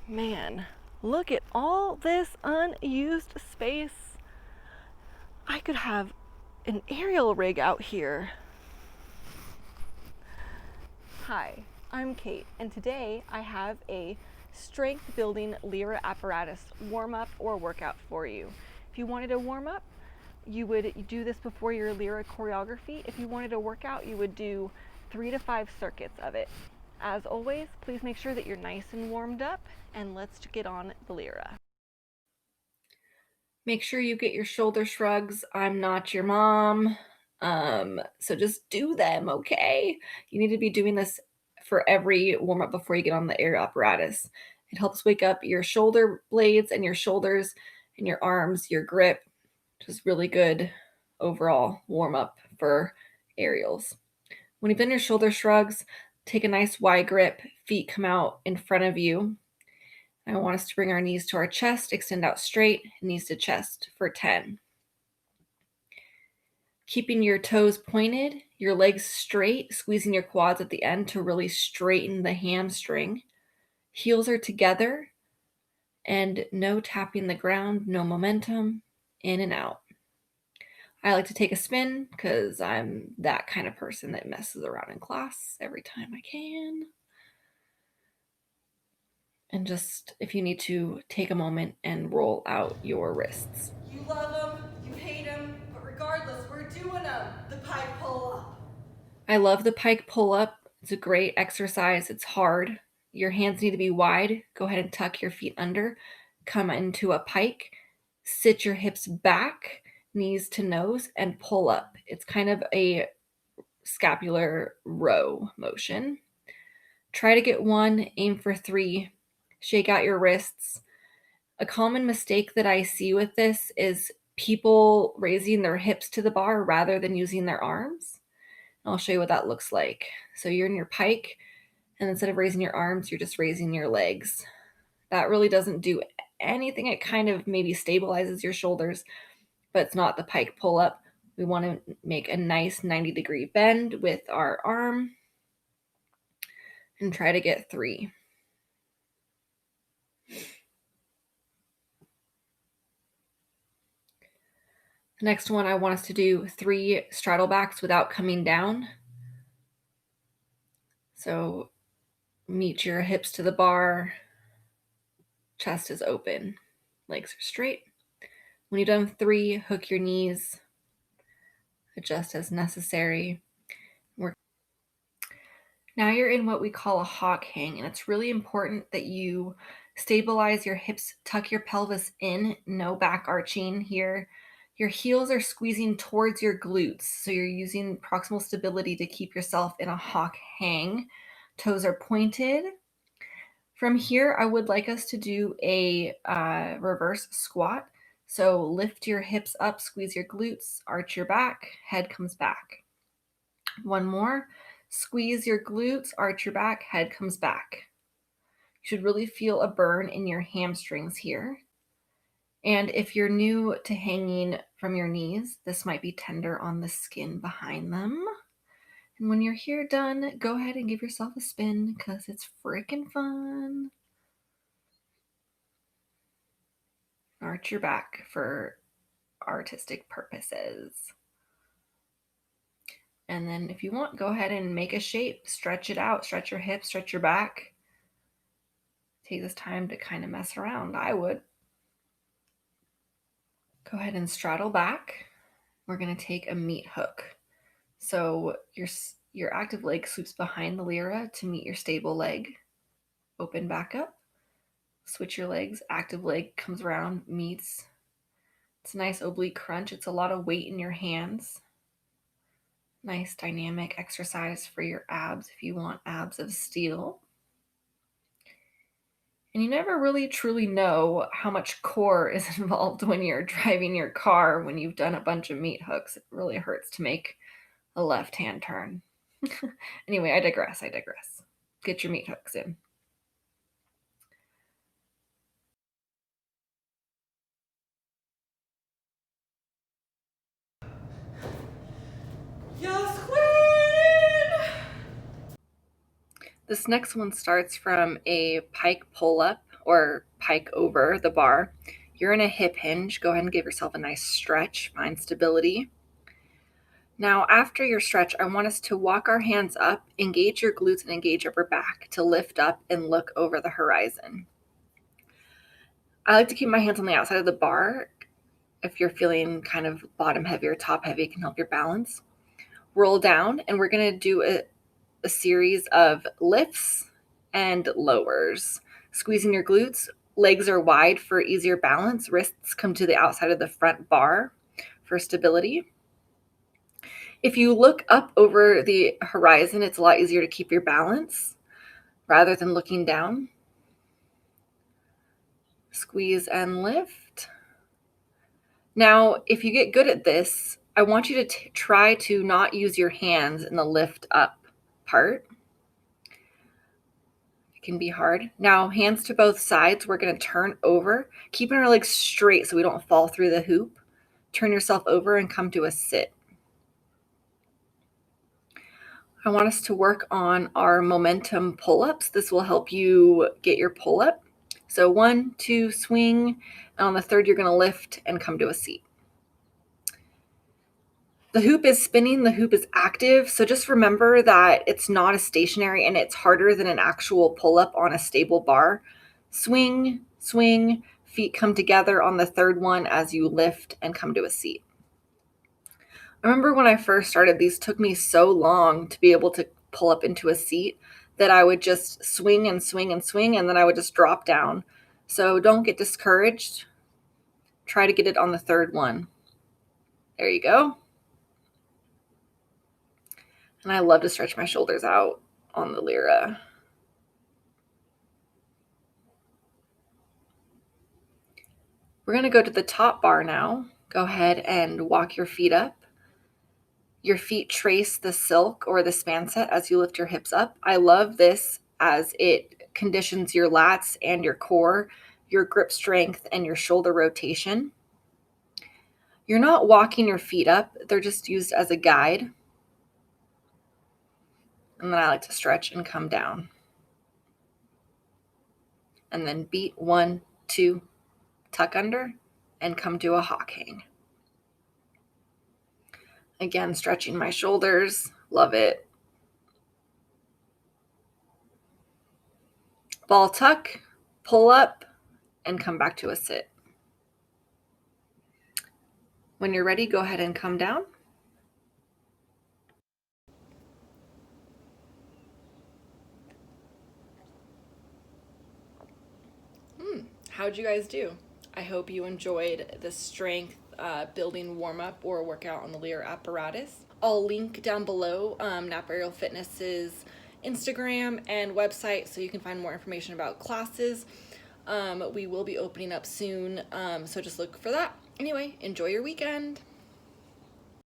Man, look at all this unused space. I could have an aerial rig out here. Hi, I'm Kate, and today I have a strength building Lyra apparatus warm up or workout for you. If you wanted a warm up, you would do this before your Lyra choreography. If you wanted a workout, you would do 3 to 5 circuits of it. As always, please make sure that you're nice and warmed up, and let's get on the Lyra. Make sure you get your shoulder shrugs. I'm not your mom. So just do them, okay? You need to be doing this for every warm up before you get on the air apparatus. It helps wake up your shoulder blades and your shoulders and your arms, your grip. Just really good overall warm up for aerials. When you've done your shoulder shrugs, take a nice wide grip, feet come out in front of you. I want us to bring our knees to our chest, extend out straight, knees to chest for 10. Keeping your toes pointed, your legs straight, squeezing your quads at the end to really straighten the hamstring. Heels are together, and no tapping the ground, no momentum, in and out. I like to take a spin because I'm that kind of person that messes around in class every time I can. And just, if you need to, take a moment and roll out your wrists. You love them, you hate them, but regardless, we're doing them. The Pike Pull-Up. I love the Pike Pull-Up. It's a great exercise. It's hard. Your hands need to be wide. Go ahead and tuck your feet under. Come into a pike. Sit your hips back, knees to nose, and pull up. It's kind of a scapular row motion. Try to get 1, aim for 3. Shake out your wrists. A common mistake that I see with this is people raising their hips to the bar rather than using their arms. I'll show you what that looks like. So you're in your pike, and instead of raising your arms, you're just raising your legs. That really doesn't do anything. It kind of maybe stabilizes your shoulders, but it's not the Pike Pull-Up. We want to make a nice 90-degree bend with our arm and try to get 3. The next one, I want us to do 3 straddle backs without coming down. So meet your hips to the bar, chest is open, legs are straight. When you've done 3, hook your knees, adjust as necessary. Now you're in what we call a hawk hang, and it's really important that you stabilize your hips, tuck your pelvis in, no back arching here. Your heels are squeezing towards your glutes, so you're using proximal stability to keep yourself in a hawk hang. Toes are pointed. From here, I would like us to do a reverse squat. So lift your hips up, squeeze your glutes, arch your back, head comes back. One more. Squeeze your glutes, arch your back, head comes back. You should really feel a burn in your hamstrings here. And if you're new to hanging from your knees, this might be tender on the skin behind them. And when you're here done, go ahead and give yourself a spin because it's freaking fun. Arch your back for artistic purposes. And then if you want, go ahead and make a shape, stretch it out, stretch your hips, stretch your back. Take this time to kind of mess around. I would. Go ahead and straddle back. We're going to take a meat hook. So your active leg sweeps behind the Lyra to meet your stable leg. Open back up. Switch your legs. Active leg comes around, meets. It's a nice oblique crunch. It's a lot of weight in your hands. Nice dynamic exercise for your abs if you want abs of steel. And you never really truly know how much core is involved when you're driving your car when you've done a bunch of meat hooks. It really hurts to make a left-hand turn. Anyway, I digress. Get your meat hooks in. Yes, queen! This next one starts from a Pike Pull-Up or pike over the bar. You're in a hip hinge. Go ahead and give yourself a nice stretch, find stability. Now, after your stretch, I want us to walk our hands up, engage your glutes and engage upper back to lift up and look over the horizon. I like to keep my hands on the outside of the bar. If you're feeling kind of bottom heavy or top heavy, it can help your balance. Roll down, and we're going to do a series of lifts and lowers. Squeezing your glutes, legs are wide for easier balance. Wrists come to the outside of the front bar for stability. If you look up over the horizon, it's a lot easier to keep your balance rather than looking down. Squeeze and lift. Now, if you get good at this, I want you to try to not use your hands in the lift up part. It can be hard. Now, hands to both sides. We're going to turn over, keeping our legs straight so we don't fall through the hoop. Turn yourself over and come to a sit. I want us to work on our momentum pull-ups. This will help you get your pull-up. So 1, 2, swing. And on the third, you're going to lift and come to a seat. The hoop is spinning, the hoop is active. So just remember that it's not a stationary and it's harder than an actual pull-up on a stable bar. Swing, swing, feet come together on the third one as you lift and come to a seat. I remember when I first started, these took me so long to be able to pull up into a seat that I would just swing and swing and swing, and then I would just drop down. So don't get discouraged. Try to get it on the third one. There you go. And I love to stretch my shoulders out on the Lyra. We're going to go to the top bar now. Go ahead and walk your feet up. Your feet trace the silk or the span set as you lift your hips up. I love this as it conditions your lats and your core, your grip strength, and your shoulder rotation. You're not walking your feet up. They're just used as a guide. And then I like to stretch and come down. And then beat 1, 2, tuck under, and come to a hawk hang. Again, stretching my shoulders. Love it. Ball tuck, pull up, and come back to a sit. When you're ready, go ahead and come down. How'd you guys do? I hope you enjoyed the strength building warm-up or workout on the Lyra apparatus. I'll link down below Nap Aerial Fitness's Instagram and website so you can find more information about classes. We will be opening up soon, so just look for that. Anyway, enjoy your weekend.